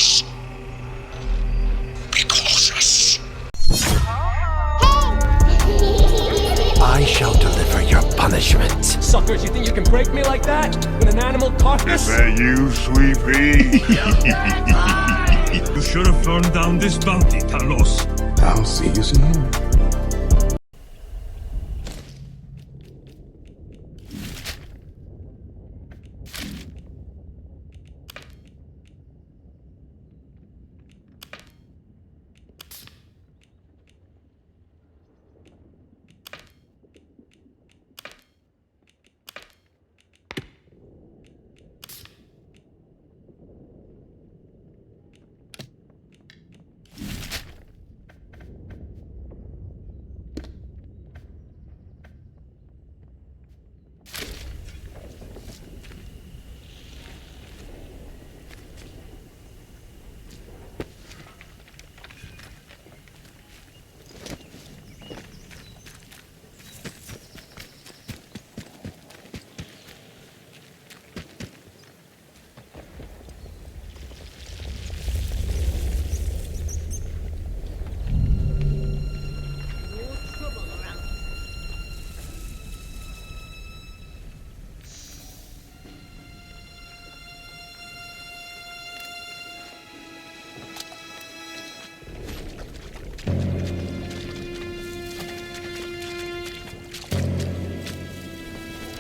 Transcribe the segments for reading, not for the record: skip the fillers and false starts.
us. Be cautious. I shall deliver your punishment. Suckers, you think you can break me like that? With an animal carcass? Is that you, Sweet Pea? You should have turned down this bounty, Talos. I'll see you soon.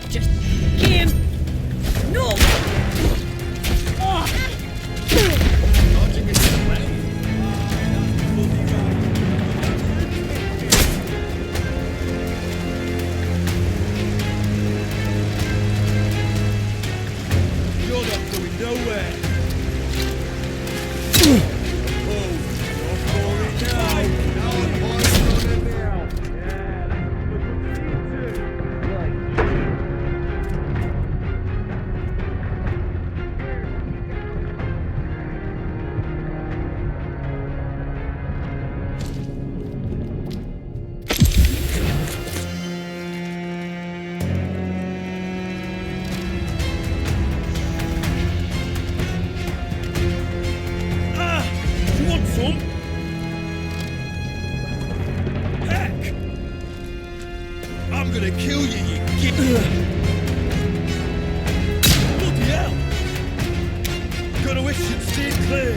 Just can't. No. You're not going nowhere. You want some? Heck! I'm gonna kill you, you git. Bloody hell! Gotta wish you'd steer clear.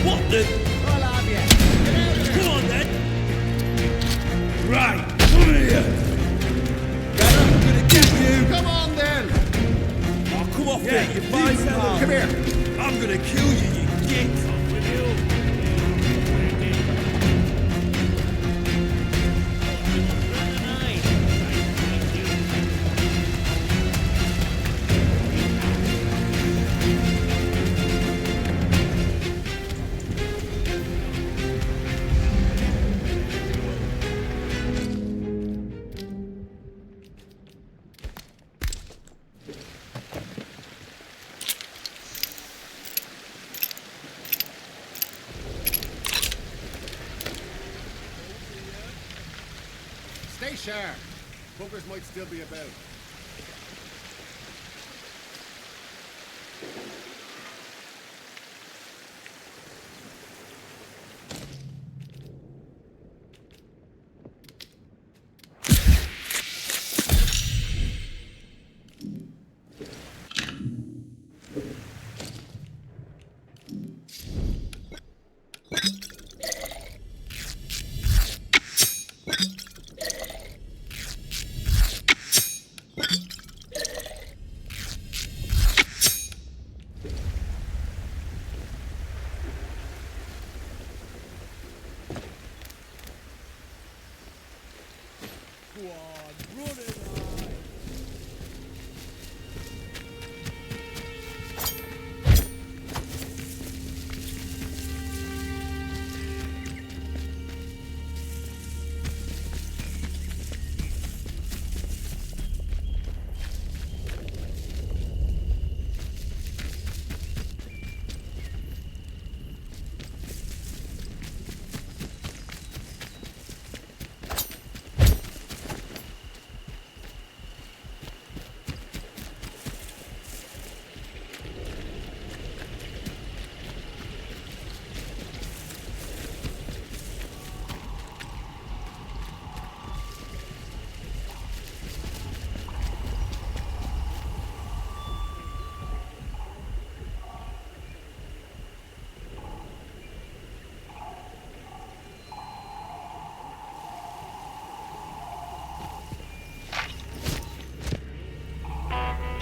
What the? I'll have you. Come on then! Right, come here! I'm gonna get you! Come on then. Oh, come off there, you fine pal! Come here. I'm gonna kill you, you git! Stay sharp. Buggers might still be about.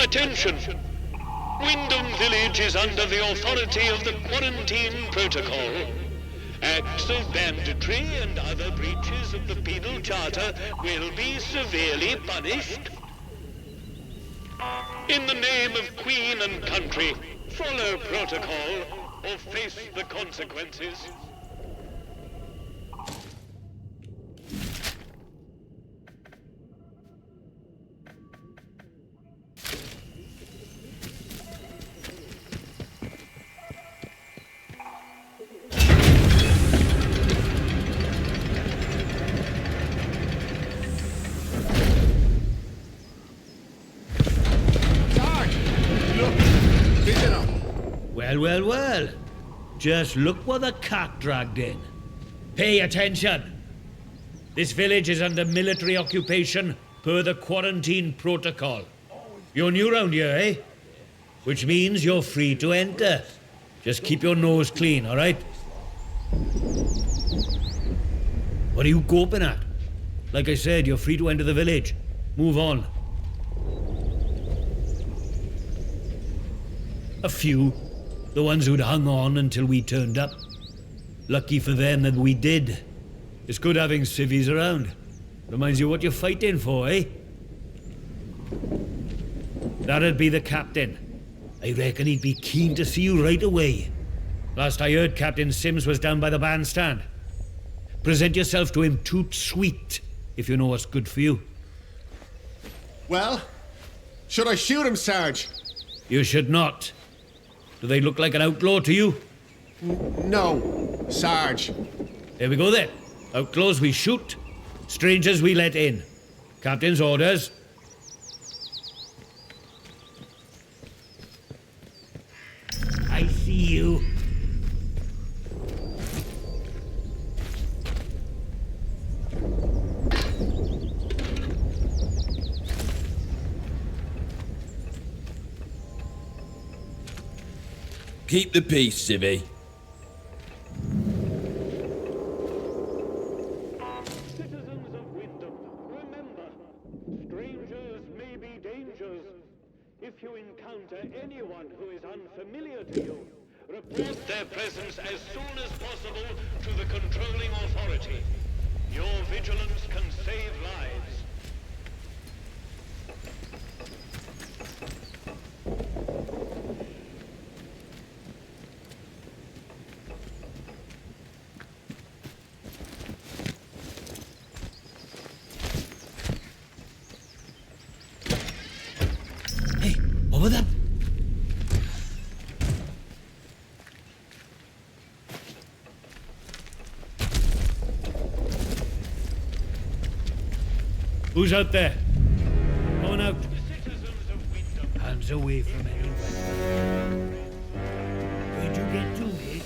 Attention! Wyndham Village is under the authority of the Quarantine Protocol. Acts of banditry and other breaches of the Penal Charter will be severely punished. In the name of Queen and country, follow protocol or face the consequences. Well. Just look what the cat dragged in. Pay attention. This village is under military occupation per the Quarantine Protocol. You're new round here, eh? Which means you're free to enter. Just keep your nose clean, all right? What are you gawping at? Like I said, you're free to enter the village. Move on. A few. The ones who'd hung on until we turned up. Lucky for them that we did. It's good having civvies around. Reminds you what you're fighting for, eh? That'd be the captain. I reckon he'd be keen to see you right away. Last I heard, Captain Sims was down by the bandstand. Present yourself to him toot sweet, if you know what's good for you. Well, should I shoot him, Sarge? You should not. Do they look like an outlaw to you? No, Sarge. There we go then. Outlaws we shoot, strangers we let in. Captain's orders. I see you. Keep the peace, civvy. Citizens of Wyndham, remember, strangers may be dangers. If you encounter anyone who is unfamiliar to you, report their presence as soon as possible to the controlling authority. Your vigilance can save lives. Over there. Who's out there? Going out. Hands away from anyone. Where'd you get to, mate?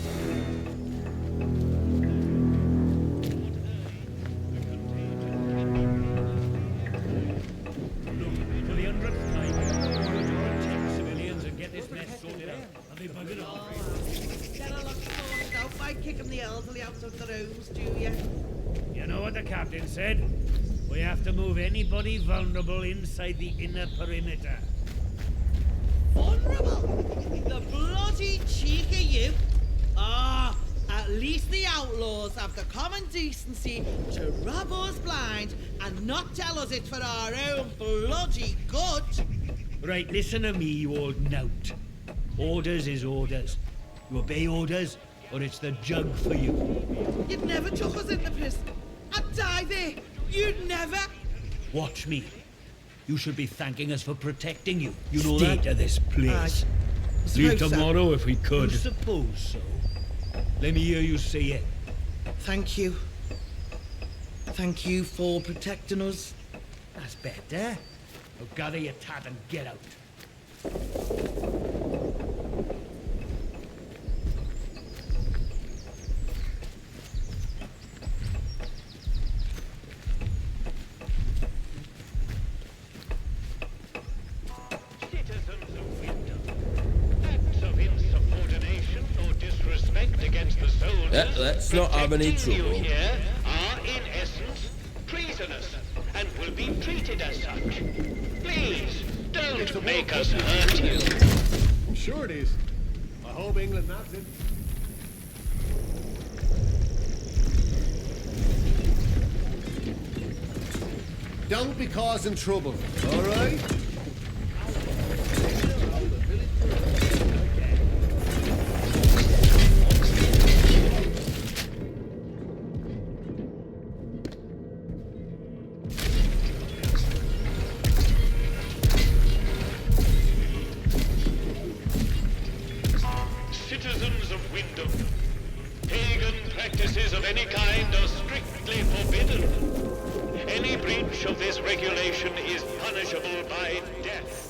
Look, for the 100th time, civilians and get this mess sorted out. Are they bugging off? Get a lot sorted out by kicking the elderly out of the rooms, do you? You know what the captain said? We have to move anybody vulnerable inside the inner perimeter. Vulnerable? The bloody cheek of you! Ah, at least the outlaws have the common decency to rob us blind and not tell us it's for our own bloody good. Right, listen to me, you old knout. Orders is orders. You obey orders, or it's the jug for you. You'd never took us in the prison. I'd die there. You'd never. Watch me. You should be thanking us for protecting you. You know that? State of this place. Leave tomorrow if we could. I suppose so. Let me hear you say it. Thank you. Thank you for protecting us. That's better. Now gather your tat and get out. Let's not have any trouble. Here are, in essence, treasonous, and will be treated as such. Please, don't Don't make us hurt you. I'm sure it is. I hope England nabbed it. Don't be causing trouble, all right? Citizens of Wyndham, pagan practices of any kind are strictly forbidden. Any breach of this regulation is punishable by death.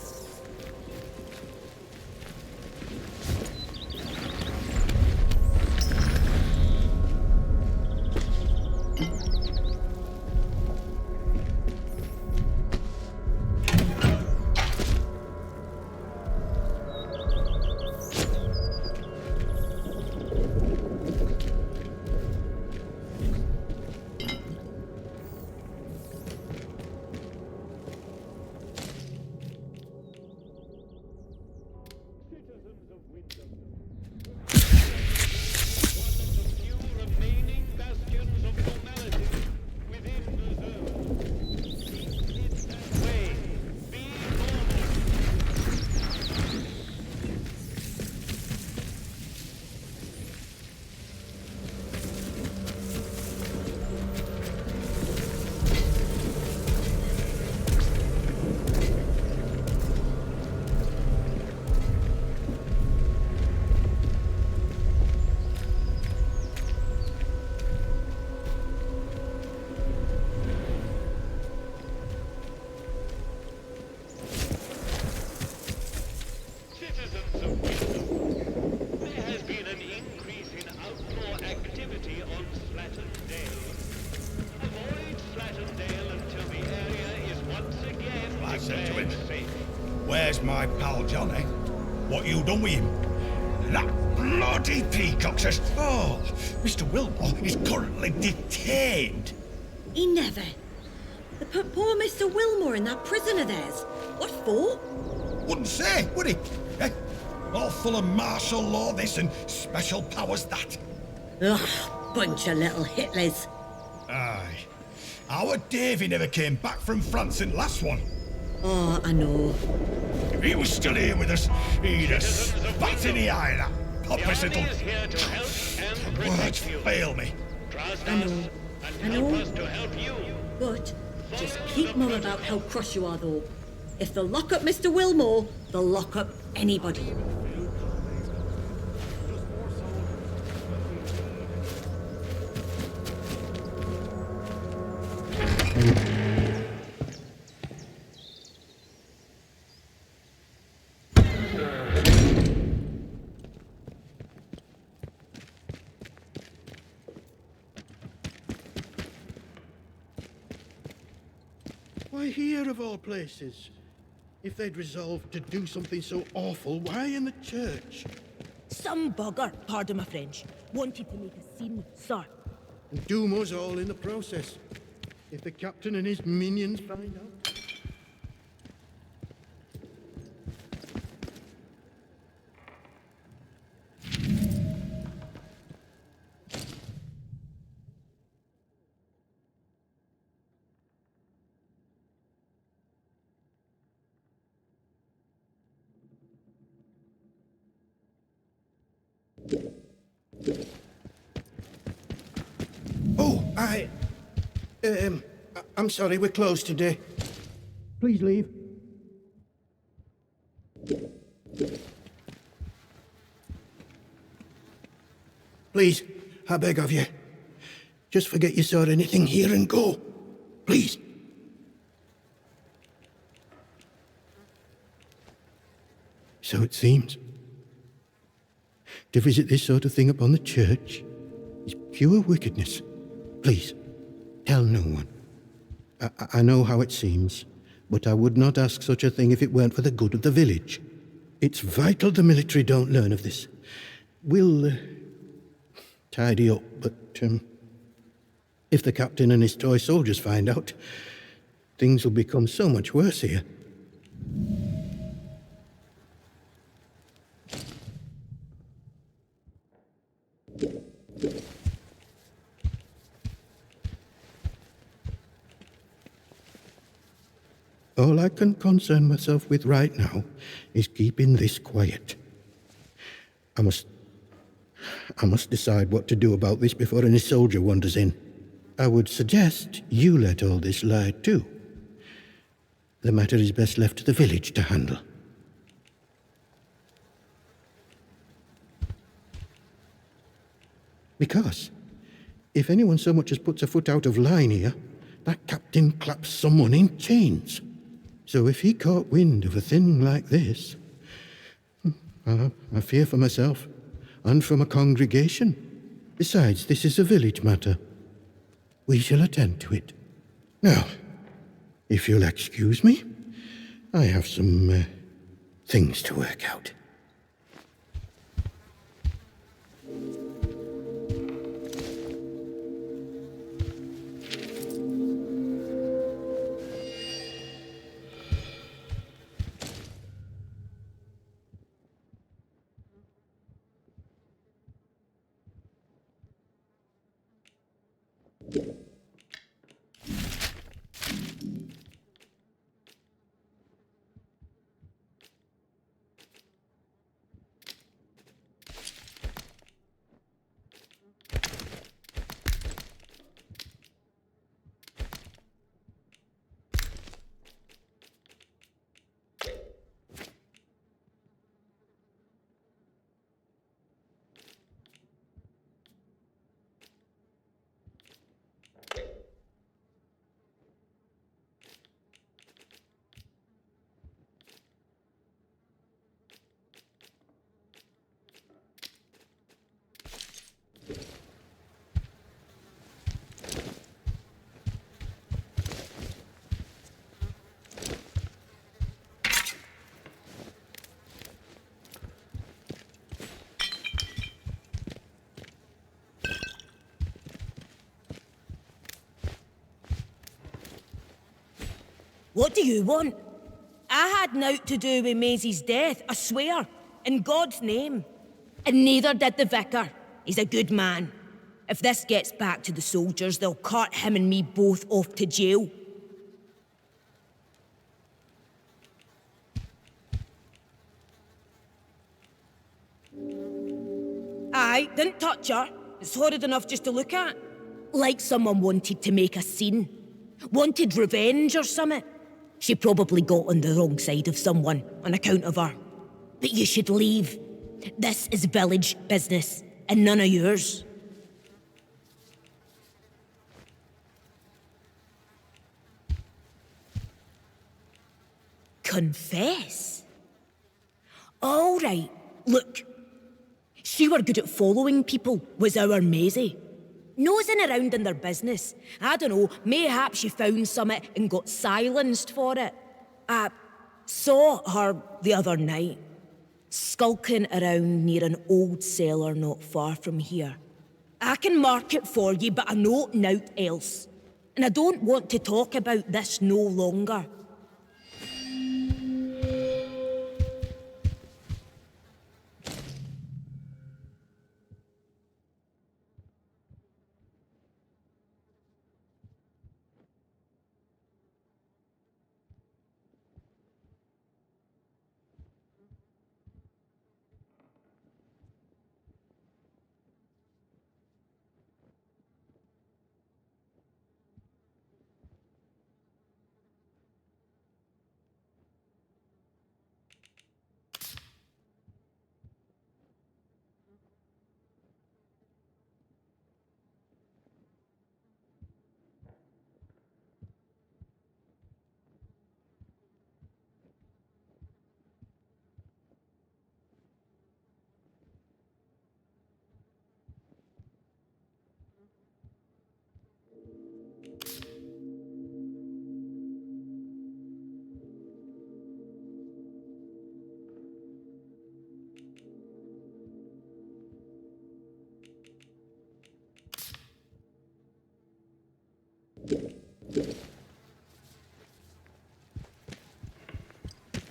Where's my pal Johnny? What you done with him? That bloody peacock says, oh, Mr. Wilmore is currently detained. He never. They put poor Mr. Wilmore in that prison of theirs. What for? Wouldn't say, would he? Eh? All full of martial law this and special powers that. Ugh, bunch of little Hitlers. Aye. Our Davy never came back from France in last one. Oh, I know. If he was still here with us, he'd have spat in the eye, that pompous little... Here to help and Words protect you. fail me. Trust I know. us I and help know. us to help you. But just keep mum about how cross you are, though. If they'll lock up Mr. Wilmore, they'll lock up anybody. Why here, of all places? If they'd resolved to do something so awful, why in the church? Some bugger, pardon my French, wanted to make a scene, sir. And doom us all in the process. If the captain and his minions find out. Oh, I'm sorry, we're closed today. Please leave. Please, I beg of you. Just forget you saw anything here and go. Please. So it seems. To visit this sort of thing upon the church is pure wickedness. Please, tell no one. I know how it seems, but I would not ask such a thing if it weren't for the good of the village. It's vital the military don't learn of this. We'll tidy up, but if the captain and his toy soldiers find out, things will become so much worse here. All I can concern myself with right now is keeping this quiet. I must decide what to do about this before any soldier wanders in. I would suggest you let all this lie too. The matter is best left to the village to handle. Because if anyone so much as puts a foot out of line here, that captain claps someone in chains. So if he caught wind of a thing like this, I fear for myself and for my congregation. Besides, this is a village matter. We shall attend to it. Now, if you'll excuse me, I have some things to work out. What do you want? I had naught to do with Maisie's death, I swear, in God's name. And neither did the vicar. He's a good man. If this gets back to the soldiers, they'll cart him and me both off to jail. Aye, didn't touch her. It's horrid enough just to look at. Like someone wanted to make a scene. Wanted revenge or something. She probably got on the wrong side of someone on account of her. But you should leave. This is village business, and none of yours. Confess? All right, look. She were good at following people, was our Maisie. Nosing around in their business. I don't know, mayhap she found something and got silenced for it. I saw her the other night, skulking around near an old cellar not far from here. I can mark it for you, but I know naught else. And I don't want to talk about this no longer.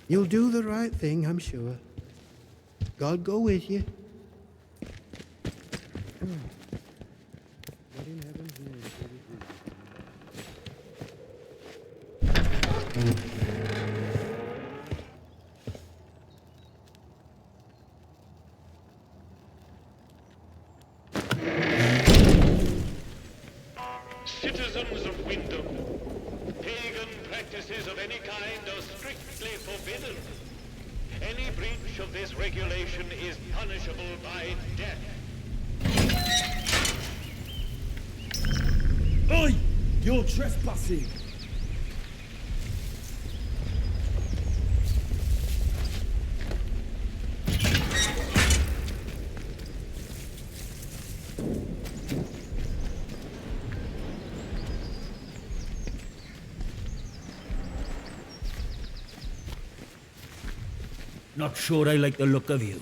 You'll do the right thing, I'm sure. God go with you. Citizens of Wyndham, pagan practices of any kind are strictly forbidden. Any breach of this regulation is punishable by death. Oi! You're trespassing! Not sure I like the look of you.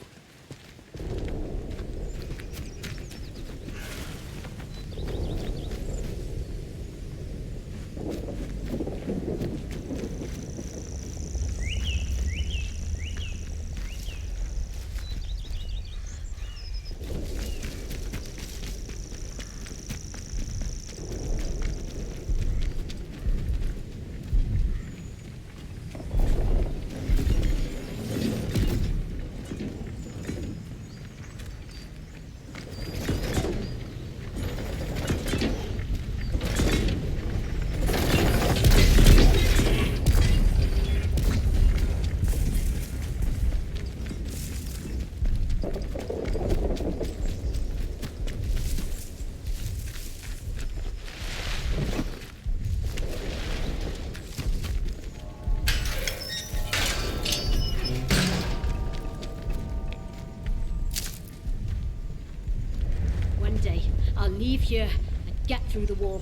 I'll leave here and get through the wall.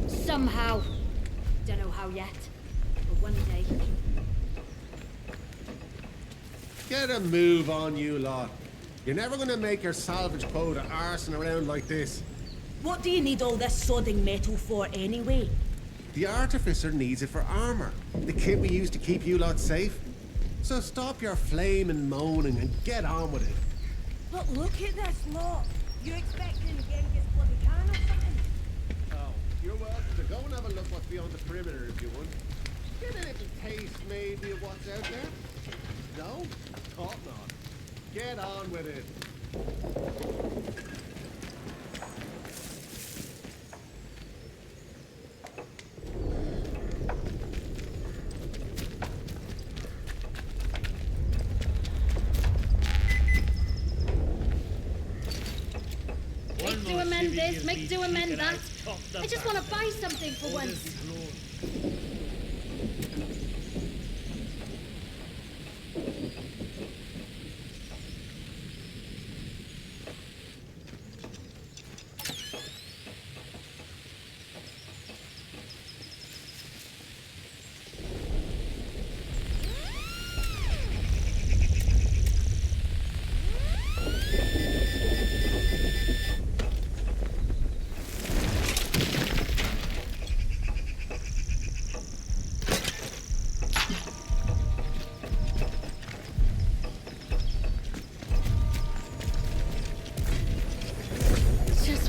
Somehow. Don't know how yet, but one day. Get a move on, you lot. You're never gonna make your salvage quota arsing around like this. What do you need all this sodding metal for anyway? The Artificer needs it for armor. The kit we use to keep you lot safe. So stop your flaming moaning and get on with it. But look at this lot. You expecting Genghis bloody Khan or something? Oh, you're welcome to go and have a look what's beyond the perimeter if you want. Get a little taste maybe of what's out there. No? Thought not. Get on with it. Make do amend this, make do amend that. I just want to buy something for once.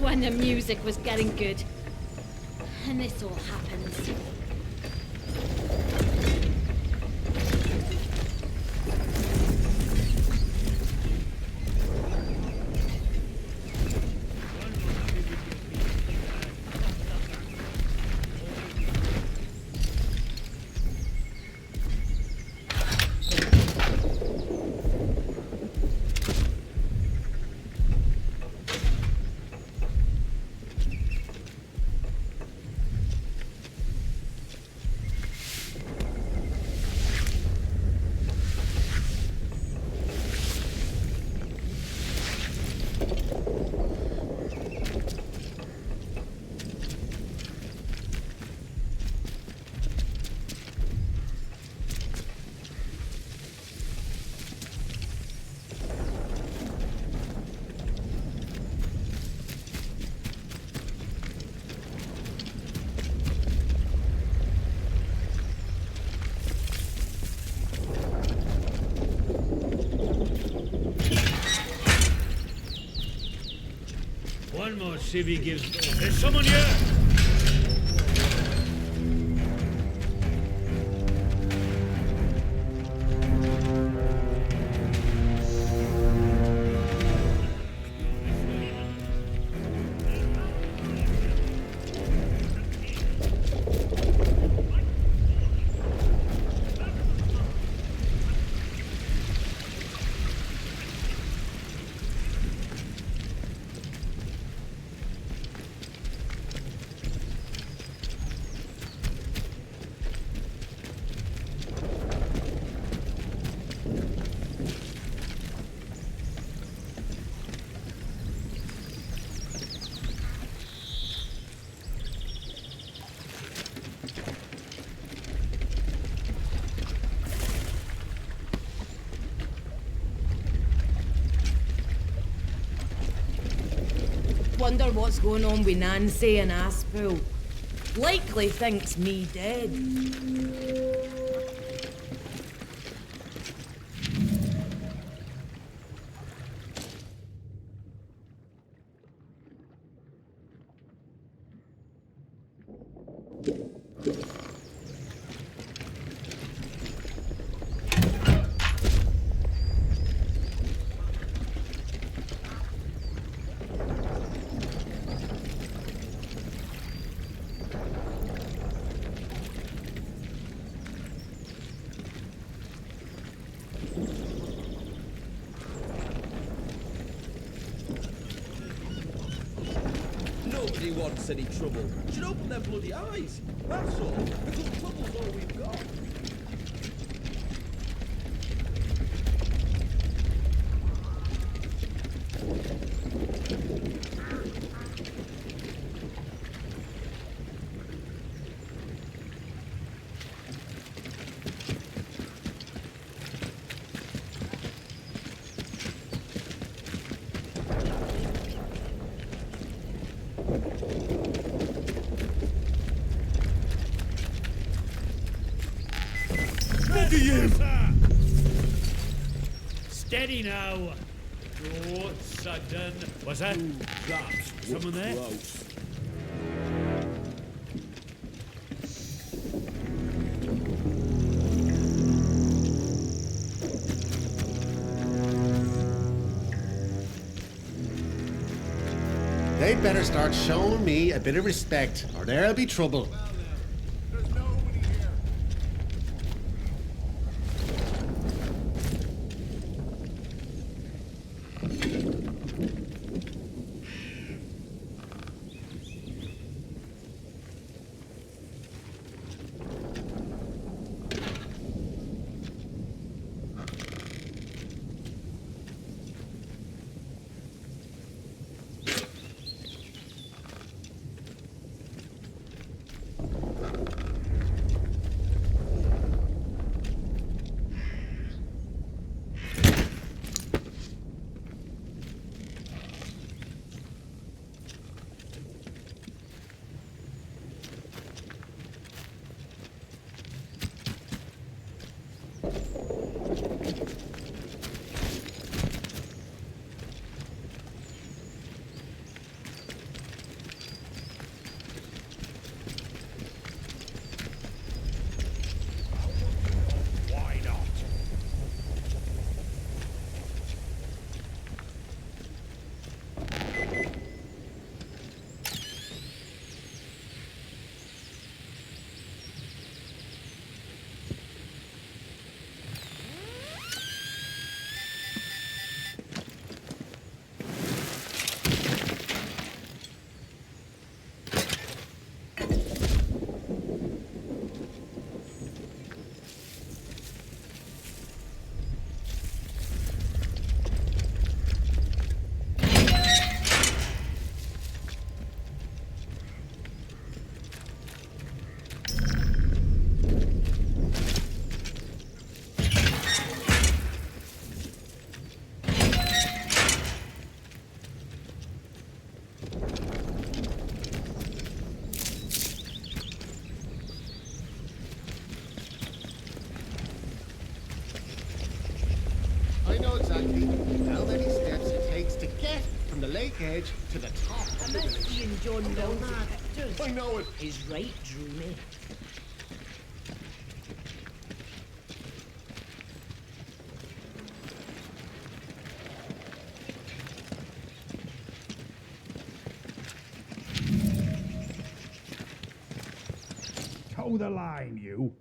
When the music was getting good. And this all happens. One more civvy gives... There's someone here! Wonder what's going on with Nancy and Aspel. Likely thinks me dead. Nobody wants any trouble. Should open their bloody eyes. That's all. Because trouble's all we've got. Steady now. Oh, sudden. What's that? Someone there? Gross. They'd better start showing me a bit of respect, or there'll be trouble. lake edge to the top of the village. Seeing John Mills I know it. is right dreamy. Toe the line, you.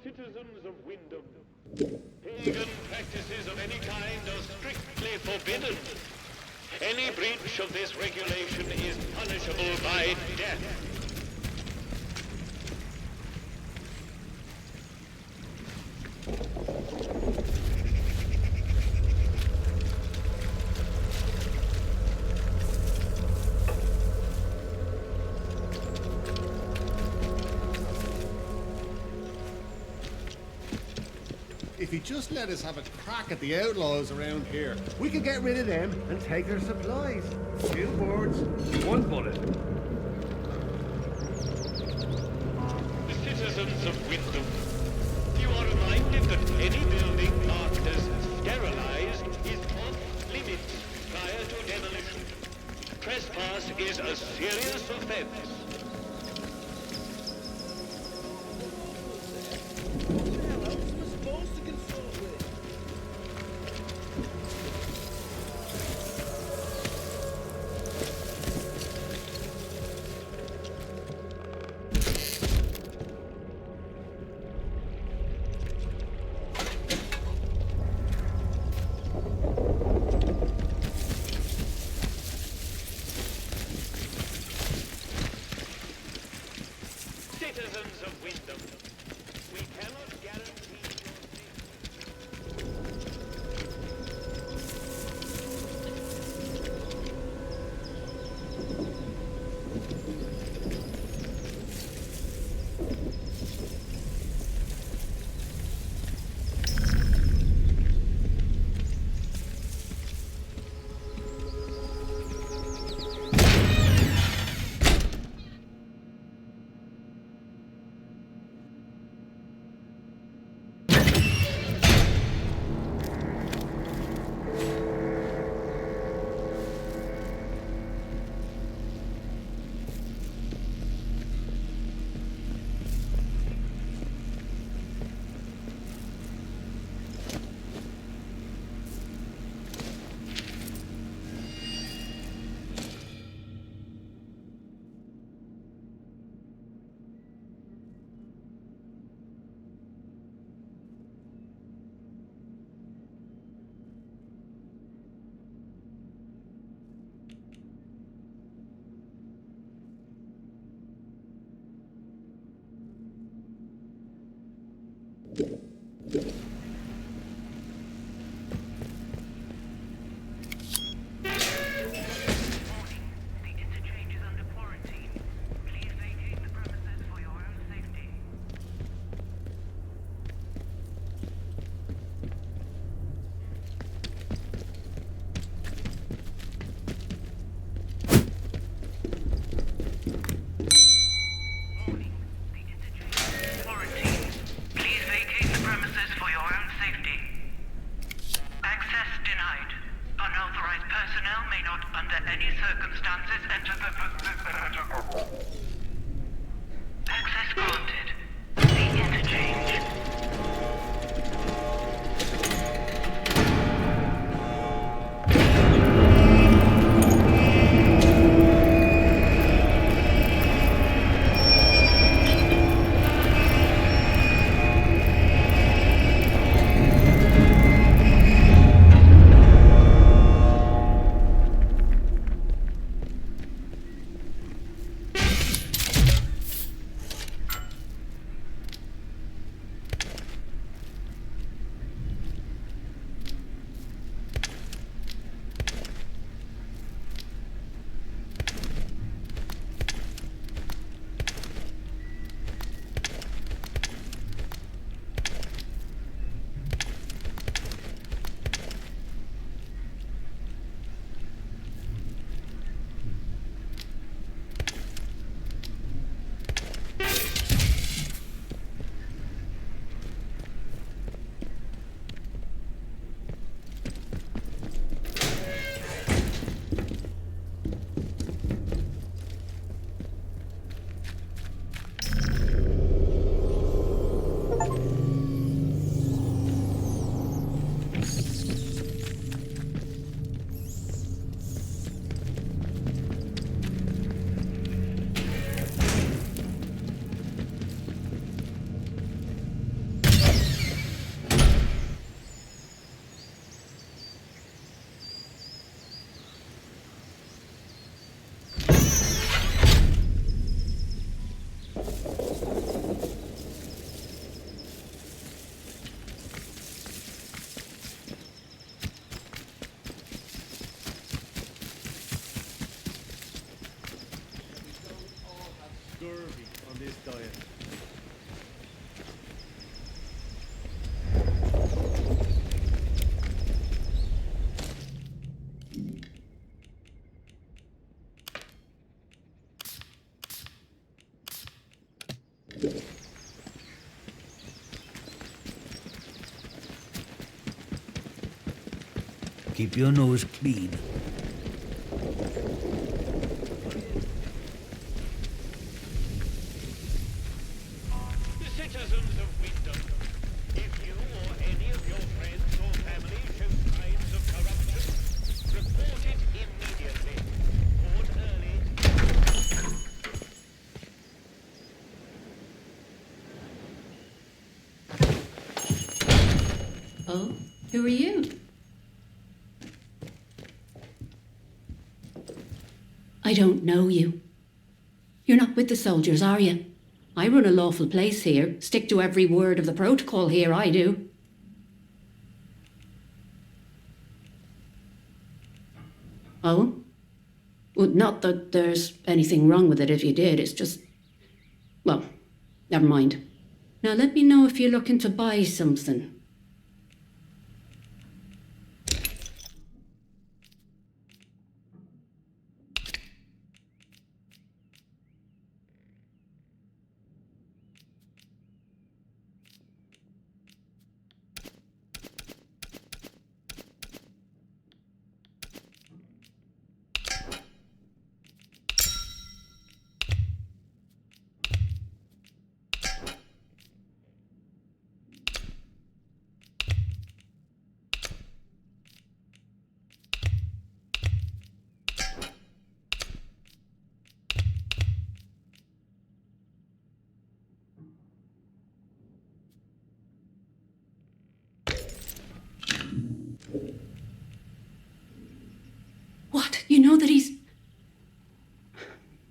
Citizens of Wyndham, pagan practices of any kind are strictly forbidden. Any breach of this regulation is punishable by death. If you just let us have a crack at the outlaws around here, we could get rid of them and take their supplies. 2 birds, 1 bullet. The citizens of Wyndham, you are reminded that any building marked as sterilized is off limits prior to demolition. Trespass is a serious offense. Citizens of Wyndham, we cannot guarantee your safety. Access granted. The interchange. Keep your nose clean. Citizens of Wisdom, if you or any of your friends or family show signs of corruption, report it immediately. Report early. Oh, who are you? I don't know you. You're not with the soldiers, are you? I run a lawful place here. Stick to every word of the protocol here, I do. Oh? Well, not that there's anything wrong with it if you did, it's just... Well, never mind. Now let me know if you're looking to buy something. What? You know that he's...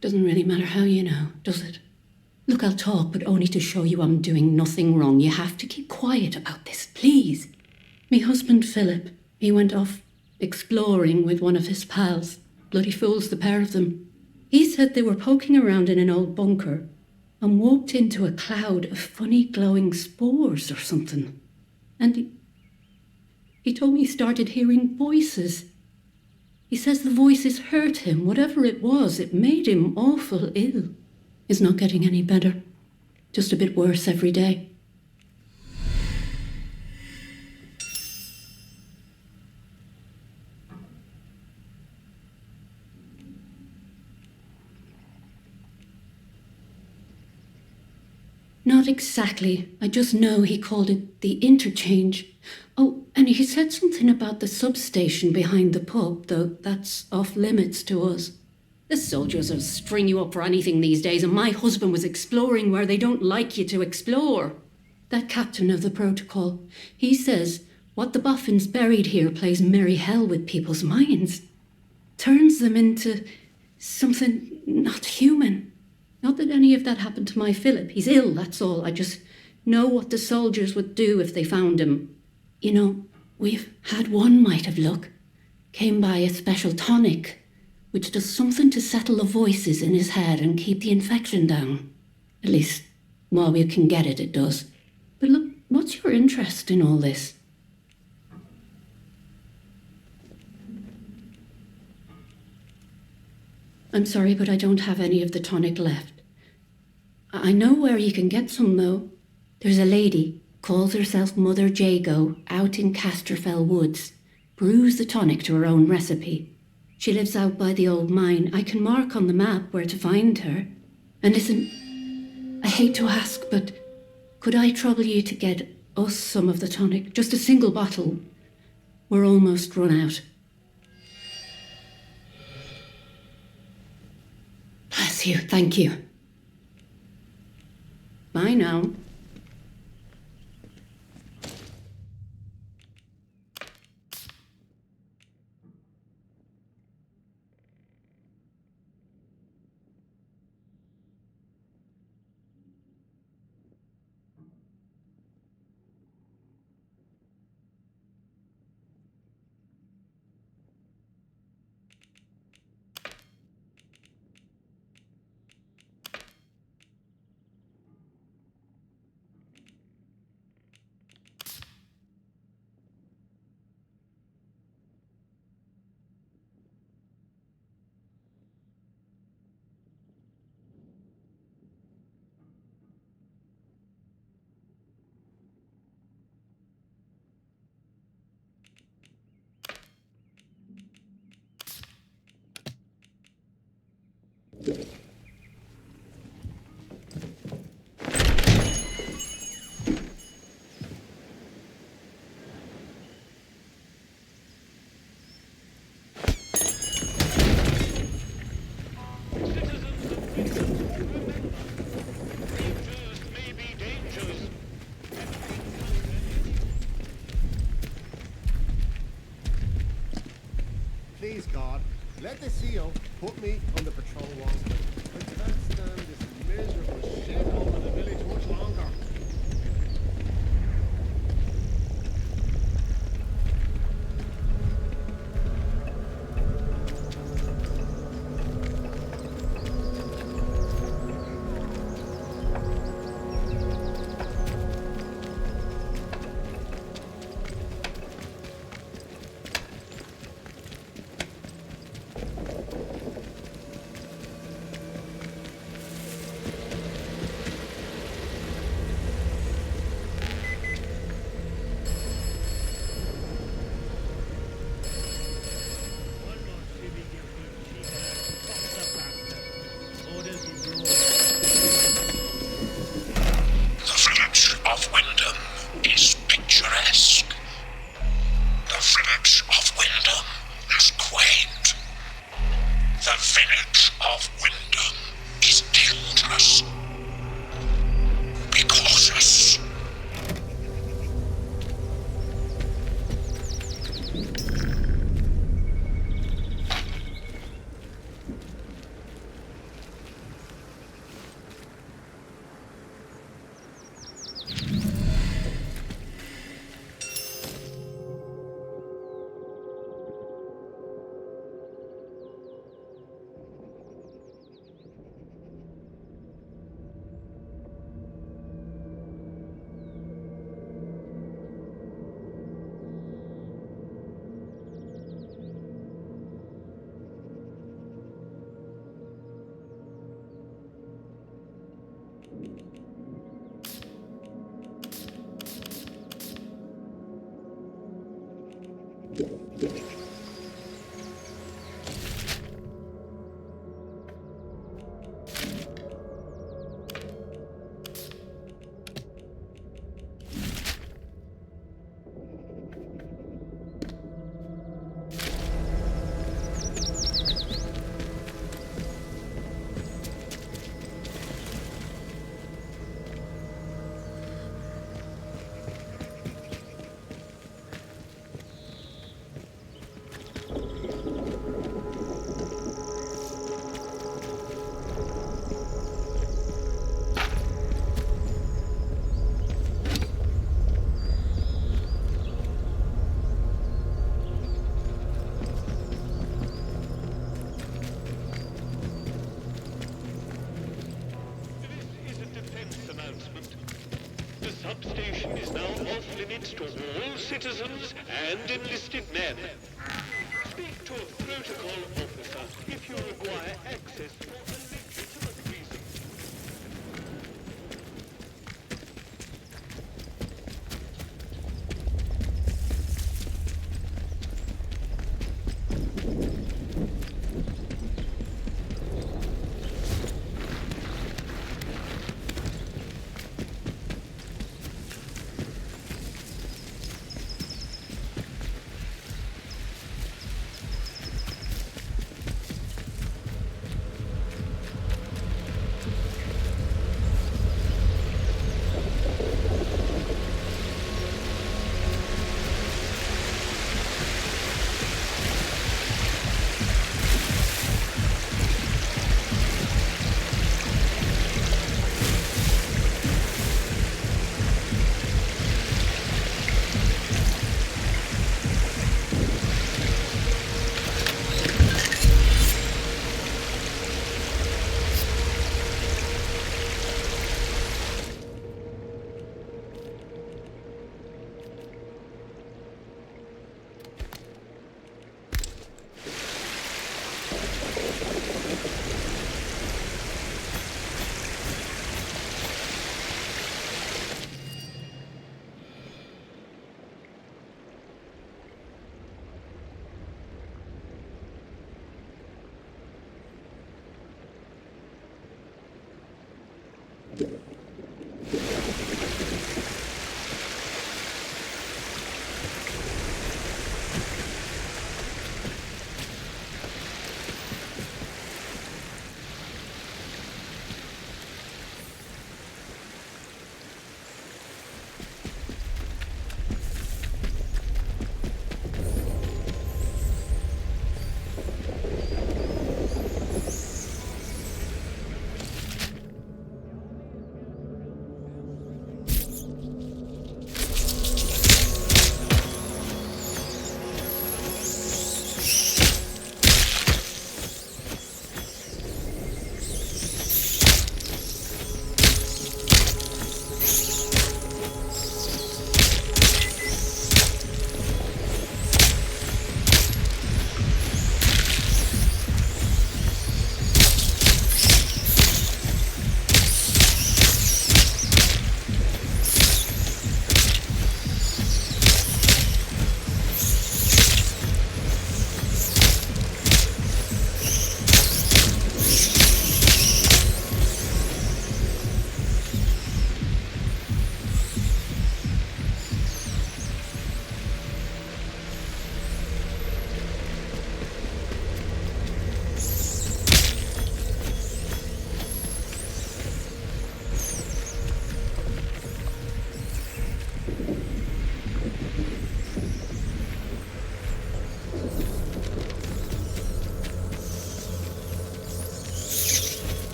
Doesn't really matter how you know, does it? Look, I'll talk, but only to show you I'm doing nothing wrong. You have to keep quiet about this, please. Me husband, Philip, he went off exploring with one of his pals. Bloody fools, the pair of them. He said they were poking around in an old bunker and walked into a cloud of funny glowing spores or something. And he told me he started hearing voices. He says the voices hurt him. Whatever it was, it made him awful ill. He's not getting any better. Just a bit worse every day. Not exactly. I just know he called it the interchange. Oh, and he said something about the substation behind the pub, though that's off limits to us. The soldiers will string you up for anything these days, and my husband was exploring where they don't like you to explore. That captain of the protocol, he says what the boffins buried here plays merry hell with people's minds. Turns them into something not human. Not that any of that happened to my Philip. He's ill, that's all. I just know what the soldiers would do if they found him. You know, we've had one mite of luck. Came by a special tonic, which does something to settle the voices in his head and keep the infection down. At least, while we can get it, it does. But look, what's your interest in all this? I'm sorry, but I don't have any of the tonic left. I know where you can get some, though. There's a lady, calls herself Mother Jago, out in Casterfell Woods. Brews the tonic to her own recipe. She lives out by the old mine. I can mark on the map where to find her. And listen, I hate to ask, but could I trouble you to get us some of the tonic? Just a single bottle. We're almost run out. Bless you, thank you. Bye now. strangers. Please, God, let the CO put me on the patrol longer. I can't stand this miserable shithole in the village much longer. The village of Wyndham is picturesque. The village of Wyndham is quaint. The village of Wyndham is dangerous. Be cautious. This is a defense announcement. The substation is now off limits to all citizens and enlisted men. Speak to a protocol officer if you require access for a legitimate reason.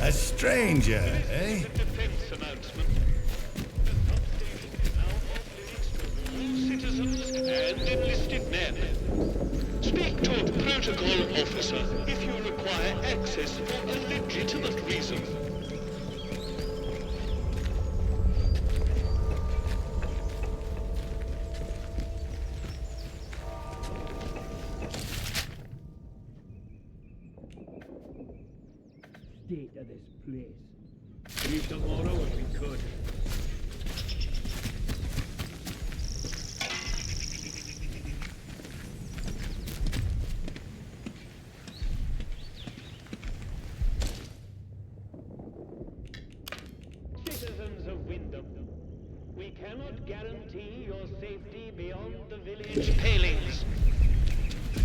A stranger, eh? Defense announcement. The substation is now off limits to all citizens and enlisted men. Speak to a protocol officer if you require access for a legitimate reason. State of this place. Leave tomorrow if we could. Citizens of Wyndham, we cannot guarantee your safety beyond the village palings.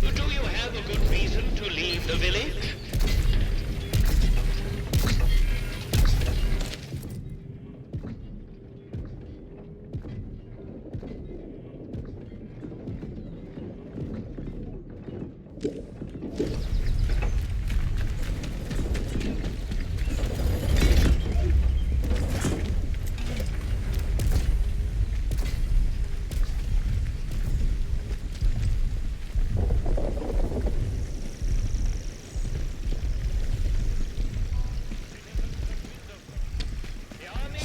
Do you have a good reason to leave the village?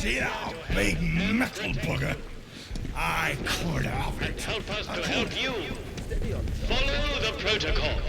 See that big metal bugger? I could have it. Help us to help you. Follow the protocol.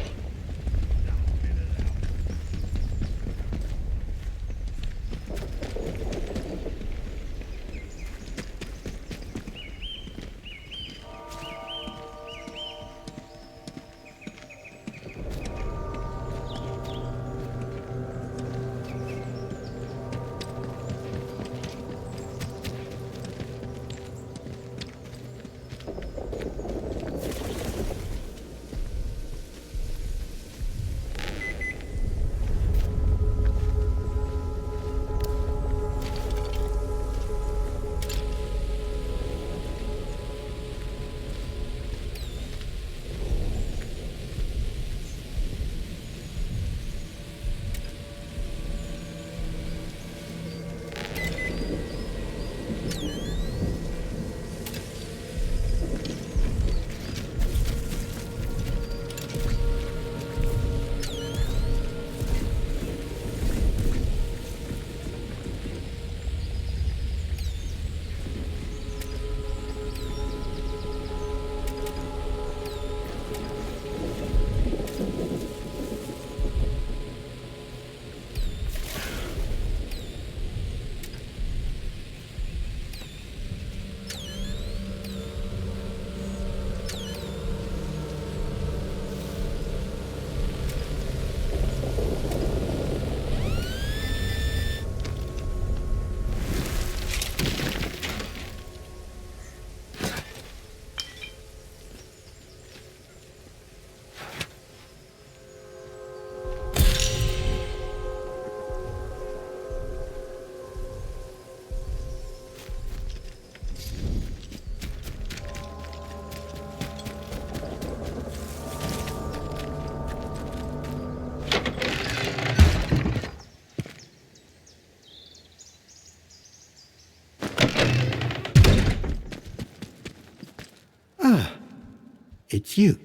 It's you.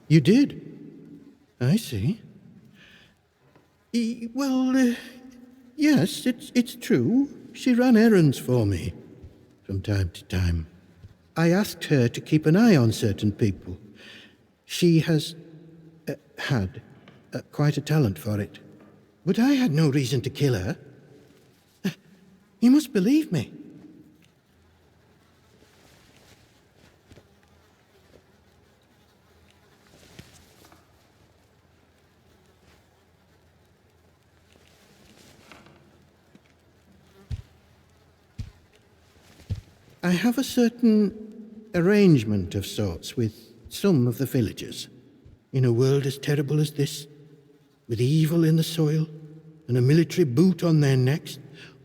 You did? I see. Well, yes, it's true. She ran errands for me from time to time. I asked her to keep an eye on certain people. She has had quite a talent for it. But I had no reason to kill her. You must believe me. I have a certain arrangement of sorts with some of the villagers. In a world as terrible as this, with evil in the soil and a military boot on their necks,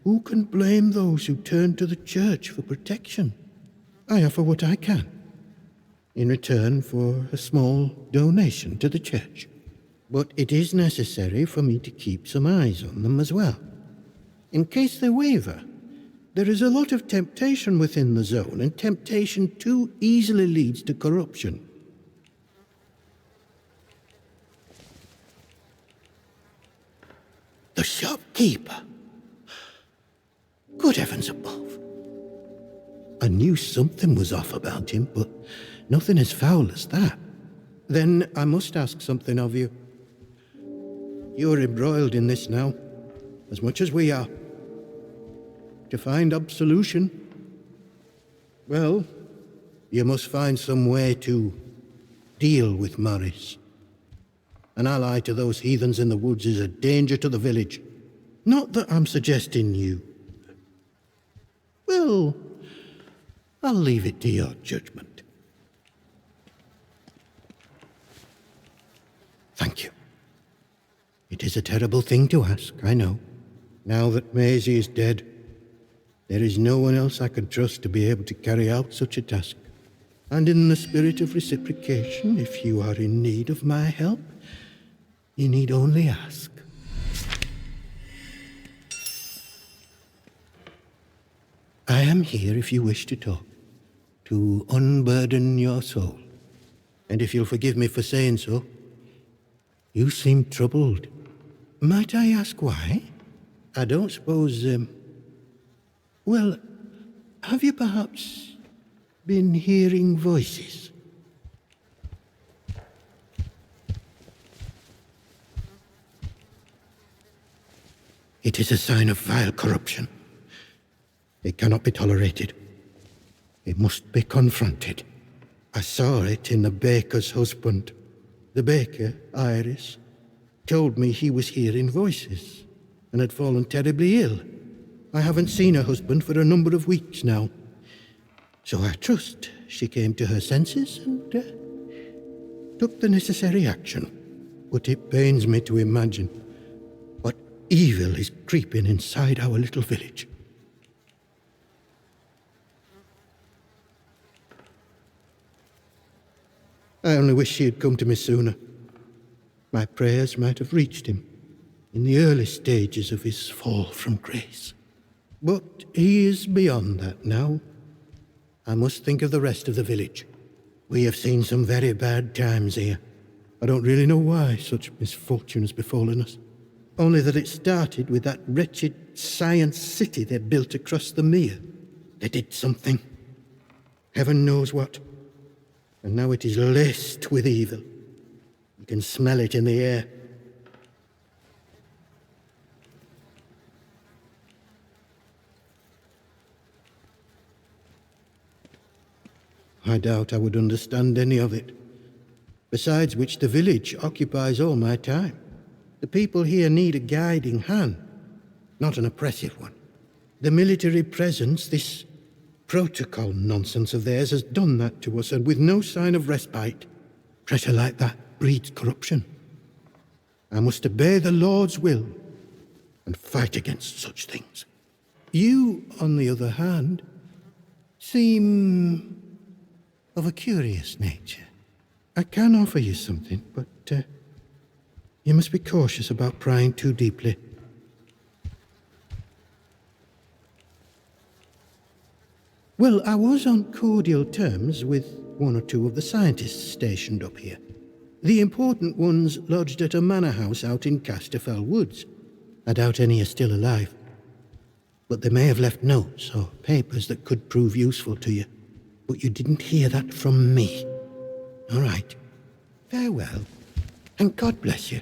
who can blame those who turn to the church for protection? I offer what I can, in return for a small donation to the church. But it is necessary for me to keep some eyes on them as well. In case they waver, there is a lot of temptation within the zone, and temptation too easily leads to corruption. The shopkeeper? Good heavens above. I knew something was off about him, but nothing as foul as that. Then I must ask something of you. You're embroiled in this now, as much as we are. To find absolution, well, you must find some way to deal with Morris. An ally to those heathens in the woods is a danger to the village. Not that I'm suggesting you. Well, I'll leave it to your judgment. Thank you. It is a terrible thing to ask, I know. Now that Maisie is dead, there is no one else I can trust to be able to carry out such a task. And in the spirit of reciprocation, if you are in need of my help, you need only ask. I am here if you wish to talk, to unburden your soul. And if you'll forgive me for saying so, you seem troubled. Might I ask why? I don't suppose, well, have you perhaps been hearing voices? It is a sign of vile corruption. It cannot be tolerated. It must be confronted. I saw it in the baker's husband. The baker, Iris, told me he was hearing voices and had fallen terribly ill. I haven't seen her husband for a number of weeks now. So I trust she came to her senses and took the necessary action. But it pains me to imagine what evil is creeping inside our little village. I only wish she had come to me sooner. My prayers might have reached him in the early stages of his fall from grace. But he is beyond that now. I must think of the rest of the village. We have seen some very bad times here. I don't really know why such misfortune has befallen us. Only that it started with that wretched science city they built across the mere. They did something. Heaven knows what. And now it is laced with evil. You can smell it in the air. I doubt I would understand any of it. Besides which, the village occupies all my time. The people here need a guiding hand, not an oppressive one. The military presence, this protocol nonsense of theirs, has done that to us, and with no sign of respite. Pressure like that breeds corruption. I must obey the Lord's will and fight against such things. You, on the other hand, seem of a curious nature. I can offer you something, but you must be cautious about prying too deeply. Well, I was on cordial terms with one or two of the scientists stationed up here. The important ones lodged at a manor house out in Casterfell Woods. I doubt any are still alive. But they may have left notes or papers that could prove useful to you. But you didn't hear that from me. All right. Farewell. And God bless you.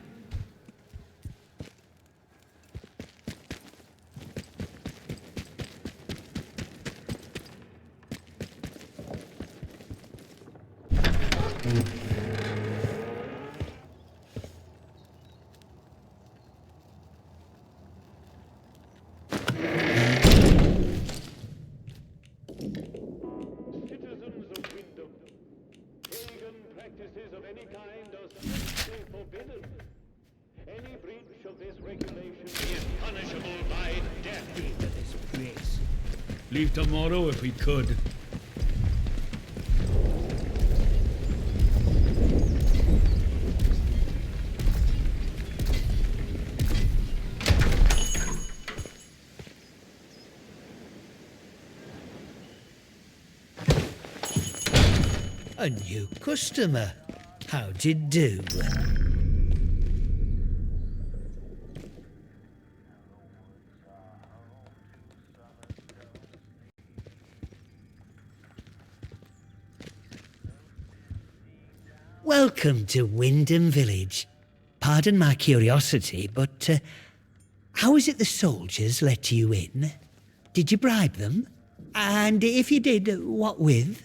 Citizens of Wyndham, pagan practices of any kind are strictly forbidden. Any breach of this regulation is punishable by death. Leave this place. Leave tomorrow if we could. A new customer. How'd you do? Welcome to Wyndham Village. Pardon my curiosity, but how is it the soldiers let you in? Did you bribe them? And if you did, what with?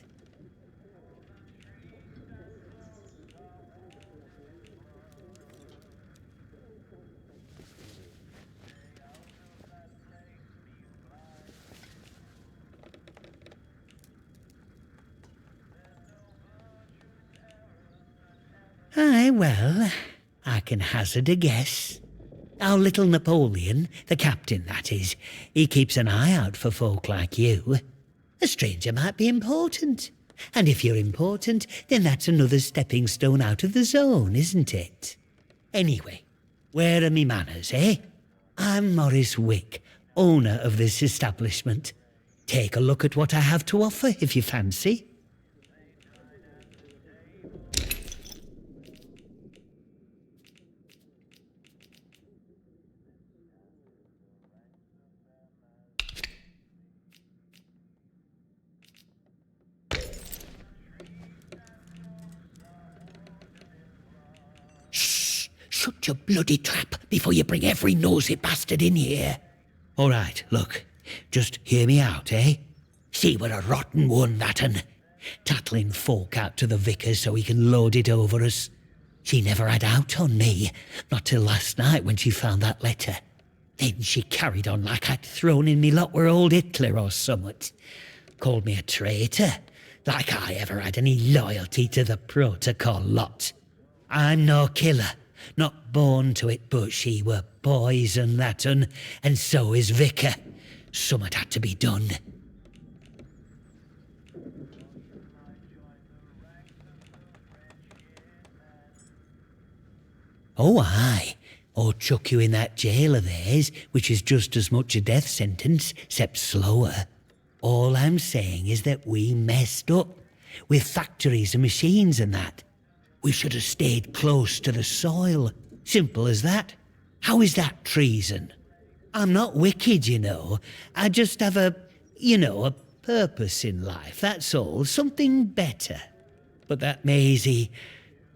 Aye, well, I can hazard a guess. Our little Napoleon, the captain that is, he keeps an eye out for folk like you. A stranger might be important. And if you're important, then that's another stepping stone out of the zone, isn't it? Anyway, where are me manners, eh? I'm Maurice Wick, owner of this establishment. Take a look at what I have to offer if you fancy. Shut your bloody trap before you bring every nosy bastard in here. All right, look, just hear me out, eh? See, we're a rotten one, that un. Tattling folk out to the vicar so he can load it over us. She never had out on me, not till last night when she found that letter. Then she carried on like I'd thrown in me lot were old Hitler or summat. Called me a traitor, like I ever had any loyalty to the protocol lot. I'm no killer. Not born to it, but she were poison, that un, and so is Vicar. Summat had to be done. Oh, aye. Or chuck you in that jail of theirs, which is just as much a death sentence, except slower. All I'm saying is that we messed up, with factories and machines and that. We should have stayed close to the soil. Simple as that. How is that treason? I'm not wicked, you know. I just have a purpose in life, that's all. Something better. But that Maisie,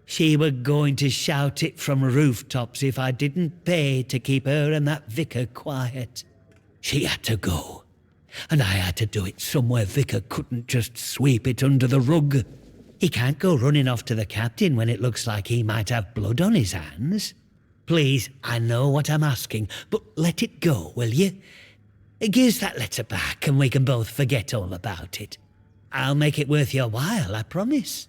she were going to shout it from rooftops if I didn't pay to keep her and that vicar quiet. She had to go. And I had to do it somewhere Vicar couldn't just sweep it under the rug. He can't go running off to the captain when it looks like he might have blood on his hands. Please, I know what I'm asking, but let it go, will you? Give us that letter back and we can both forget all about it. I'll make it worth your while, I promise.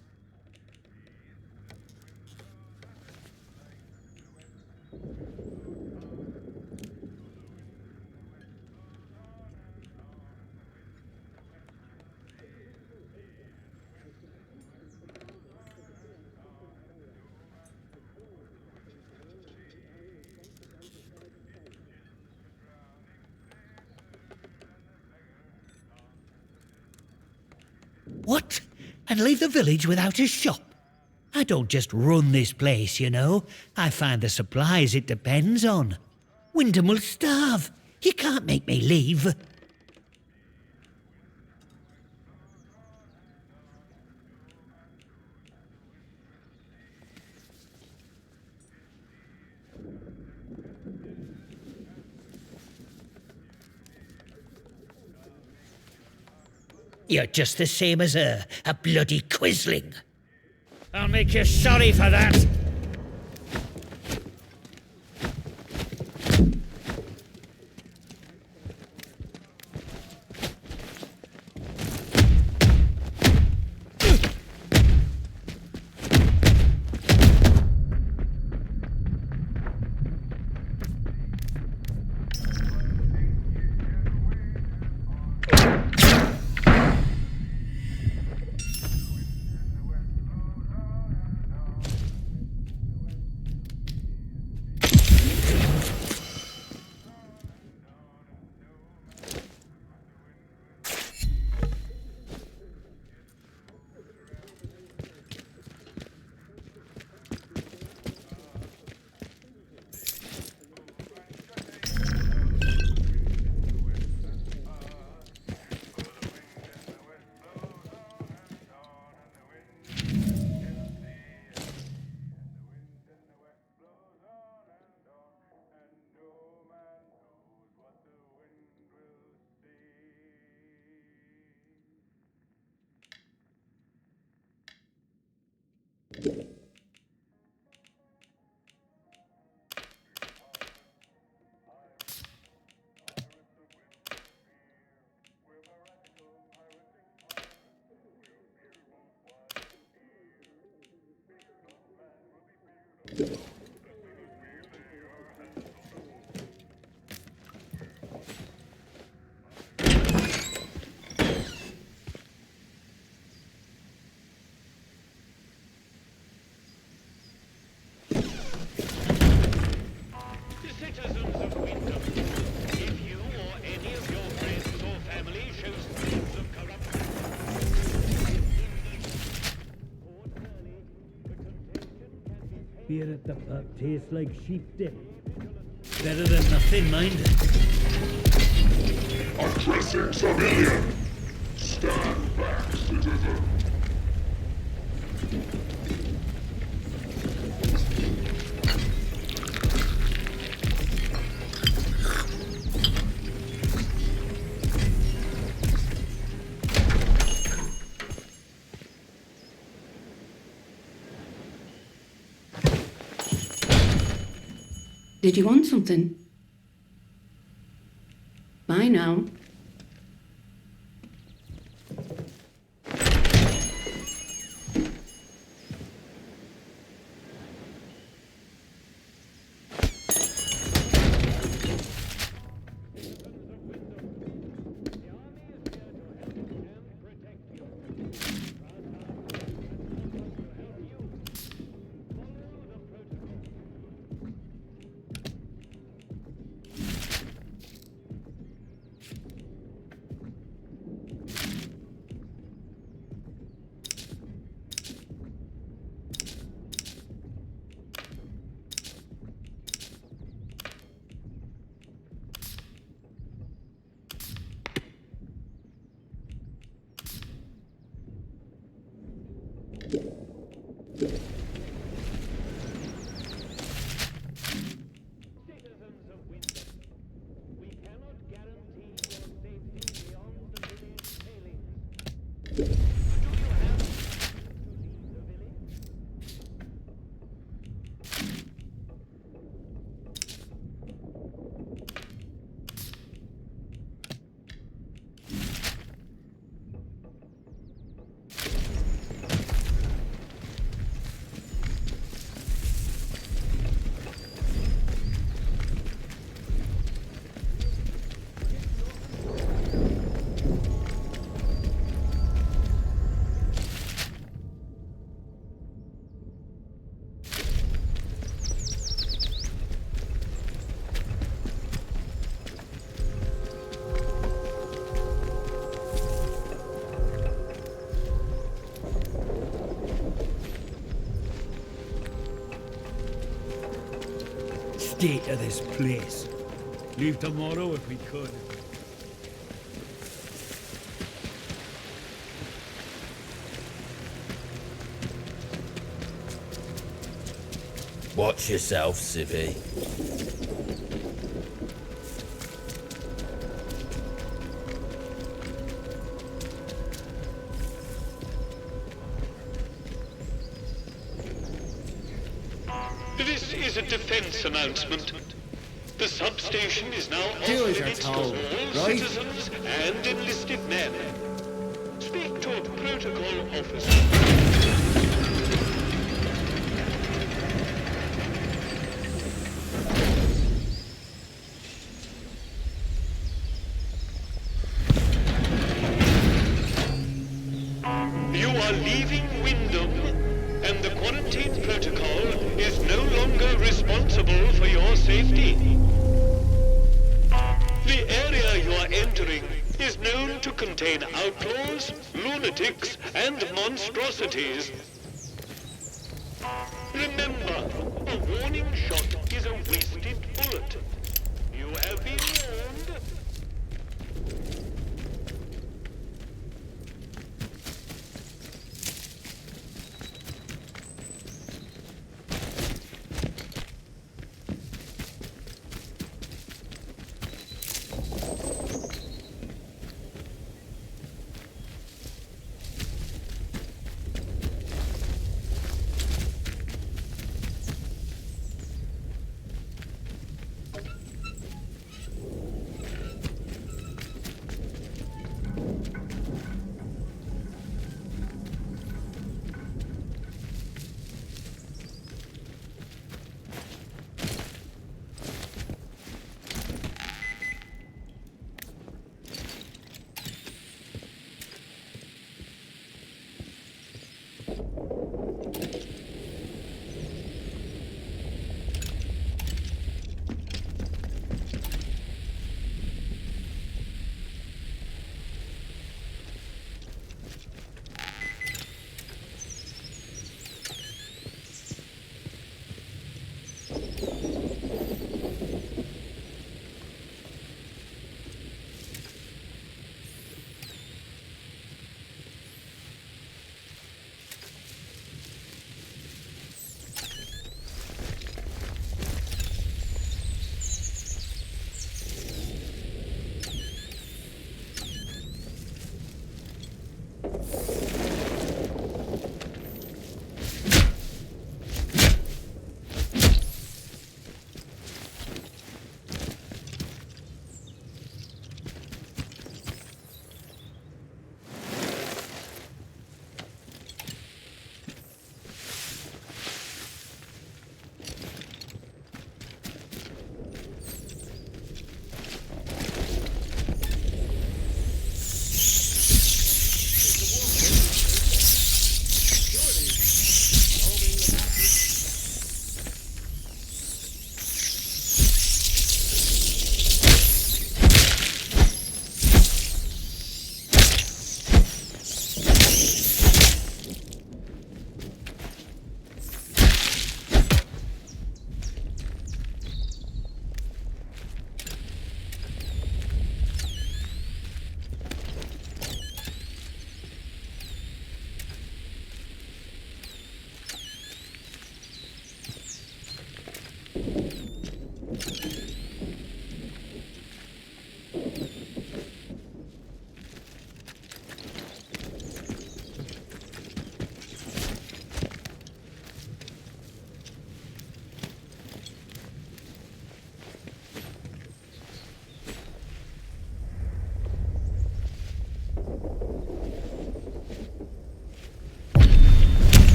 What? And leave the village without a shop? I don't just run this place, you know. I find the supplies it depends on. Wyndham will starve. You can't make me leave. You're just the same as her, a bloody quisling. I'll make you sorry for that. Citizens of Wyndham, if you or any of your friends or family shows signs of corruption, ordinarily, the contention can be paid. Beer at the pub tastes like sheep dip. Better than nothing, mind. Addressing civilian! Stand back, citizen! Did you want something? Bye now. Citizens of Wyndham, we cannot guarantee your safety beyond the village tailings. Do you have to leave the village? state of this place. Leave tomorrow if we could. Watch yourself, civvy. This is a defense announcement. The substation is now off Do as you're limits to told, all right? citizens and enlisted men. Speak to a protocol officer. You are leaving Wyndham, and the quarantine protocol is no longer responsible for your safety. The area you are entering is known to contain outlaws, lunatics, and monstrosities. Remember, a warning shot is a wasted bullet. You have been warned.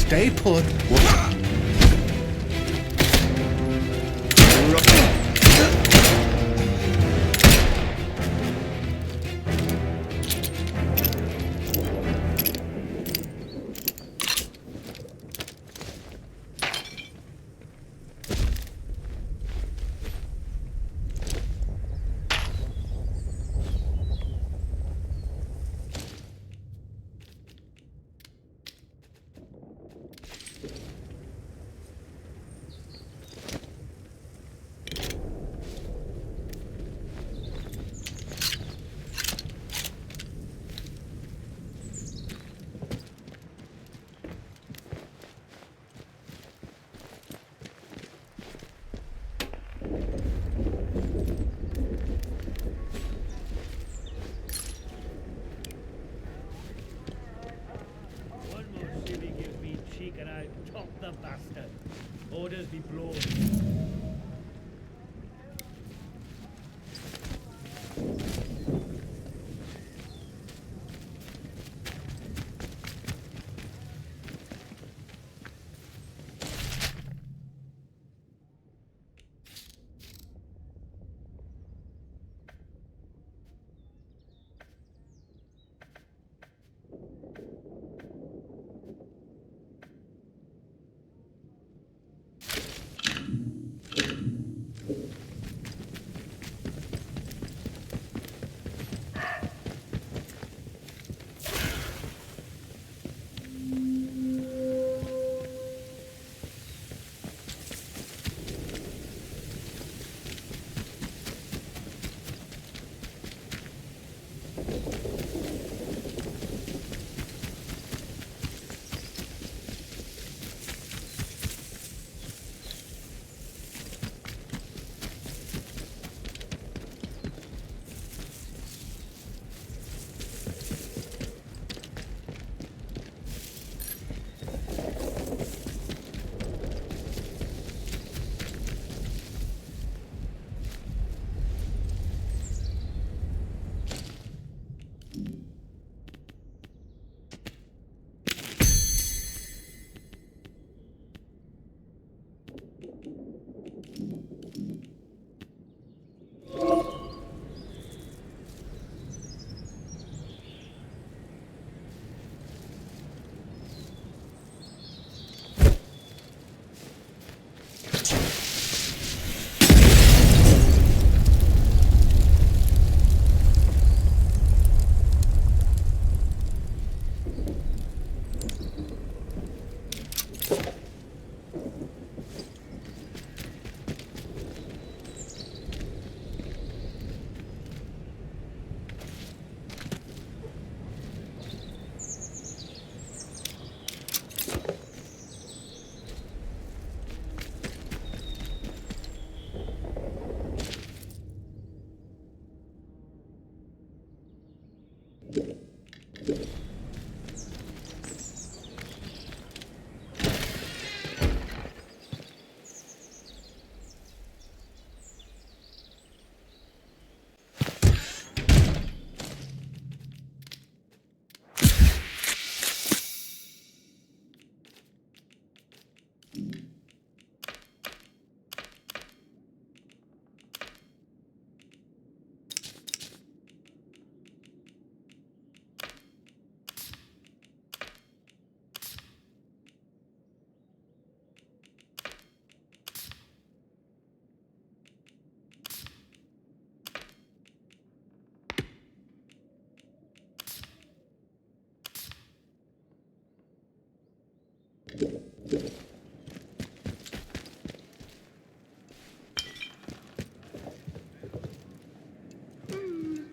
Stay put. deployed.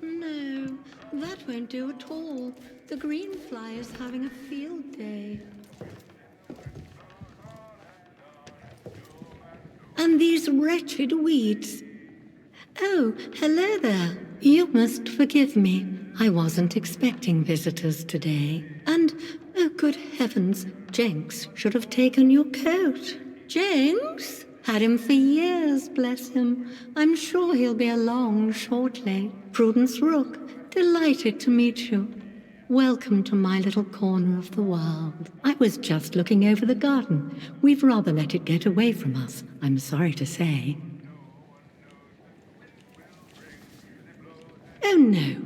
No, that won't do at all. The green fly is having a field day. And these wretched weeds. Oh, hello there. You must forgive me. I wasn't expecting visitors today. And, oh good heavens, Jenks should have taken your coat. Jenks? Had him for years, bless him. I'm sure he'll be along shortly. Prudence Rook, delighted to meet you. Welcome to my little corner of the world. I was just looking over the garden. We've rather let it get away from us, I'm sorry to say. Oh no.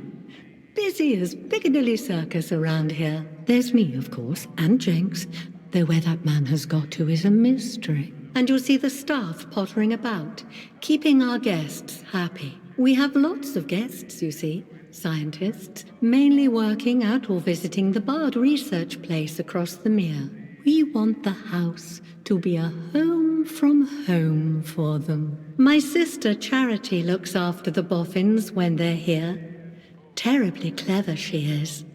Busy as Piccadilly Circus around here. There's me, of course, and Jenks, though where that man has got to is a mystery. And you'll see the staff pottering about, keeping our guests happy. We have lots of guests, you see. Scientists, mainly working at or visiting the Bard research place across the mere. We want the house to be a home from home for them. My sister Charity looks after the boffins when they're here. Terribly clever she is.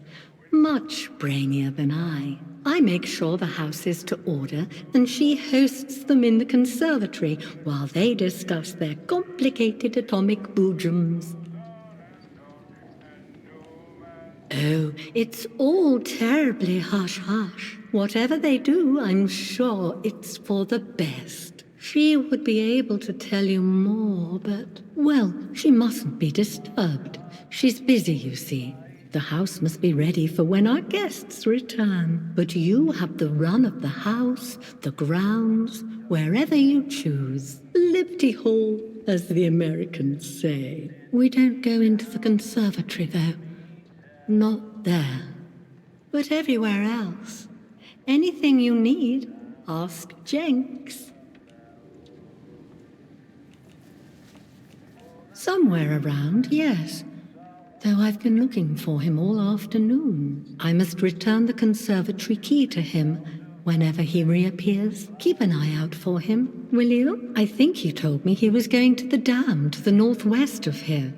Much brainier than I. I make sure the house is to order, and she hosts them in the conservatory while they discuss their complicated atomic boojums. Oh, it's all terribly hush-hush. Whatever they do, I'm sure it's for the best. She would be able to tell you more, but, well, she mustn't be disturbed. She's busy, you see. The house must be ready for when our guests return. But you have the run of the house, the grounds, wherever you choose. Liberty Hall, as the Americans say. We don't go into the conservatory, though. Not there. But everywhere else. Anything you need, ask Jenks. Somewhere around, yes. Though I've been looking for him all afternoon. I must return the conservatory key to him whenever he reappears. Keep an eye out for him, will you? I think he told me he was going to the dam to the northwest of here.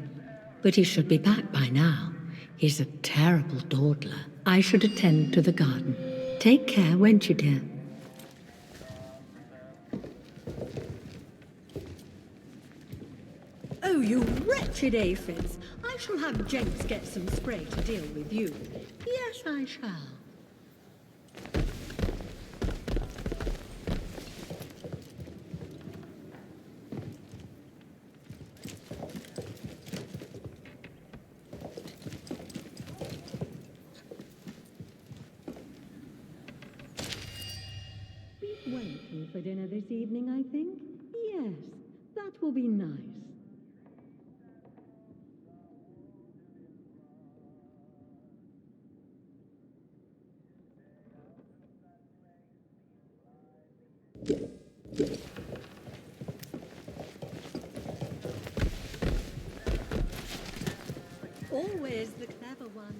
But he should be back by now. He's a terrible dawdler. I should attend to the garden. Take care, won't you, dear? Oh, you wretched aphids! I shall have Jenks get some spray to deal with you. Yes, I shall. Beef wellington for dinner this evening, I think. Yes, that will be nice. Always the clever one.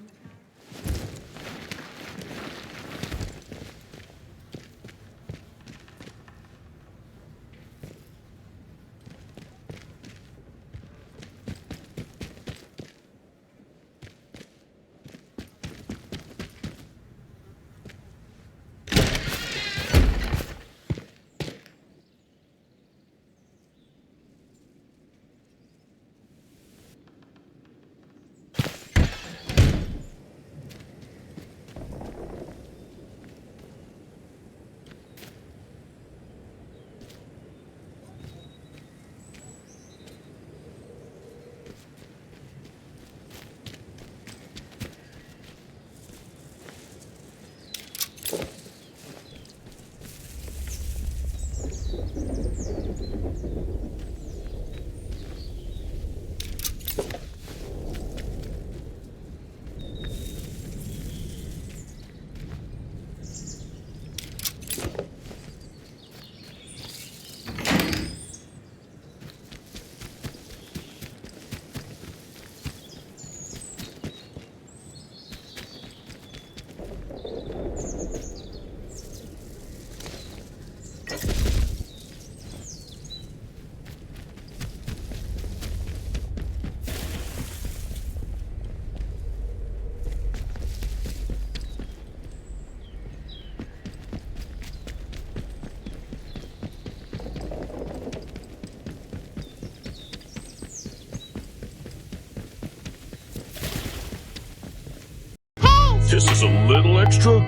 This is a little extra